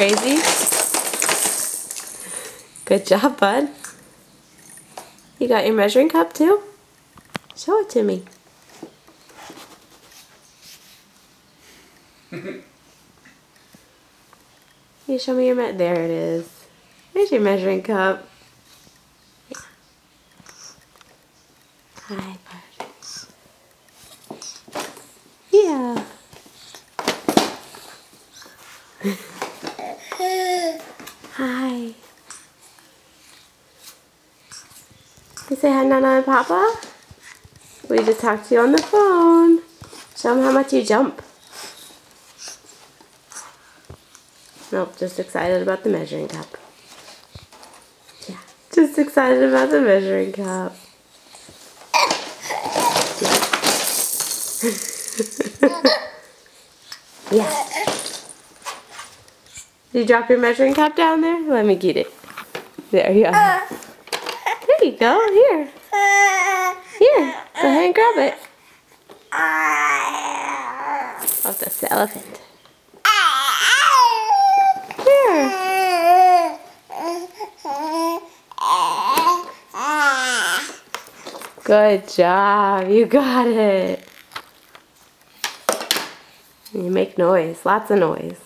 crazy? Good job, bud. You got your measuring cup too? Show it to me. You show me your there it is. There's your measuring cup. Hi, bud. Yeah. Hi. You say hi, Nana and Papa? We just talked to you on the phone. Show them how much you jump. Nope, just excited about the measuring cup. Yeah, just excited about the measuring cup. Yeah. Did you drop your measuring cup down there? Let me get it. There you are. There you go. Here. Here. Go ahead and grab it. Oh, that's the elephant. Here. Good job. You got it. You make noise. Lots of noise.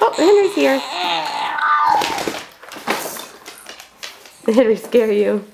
Oh, Henry's here. Did Henry scare you?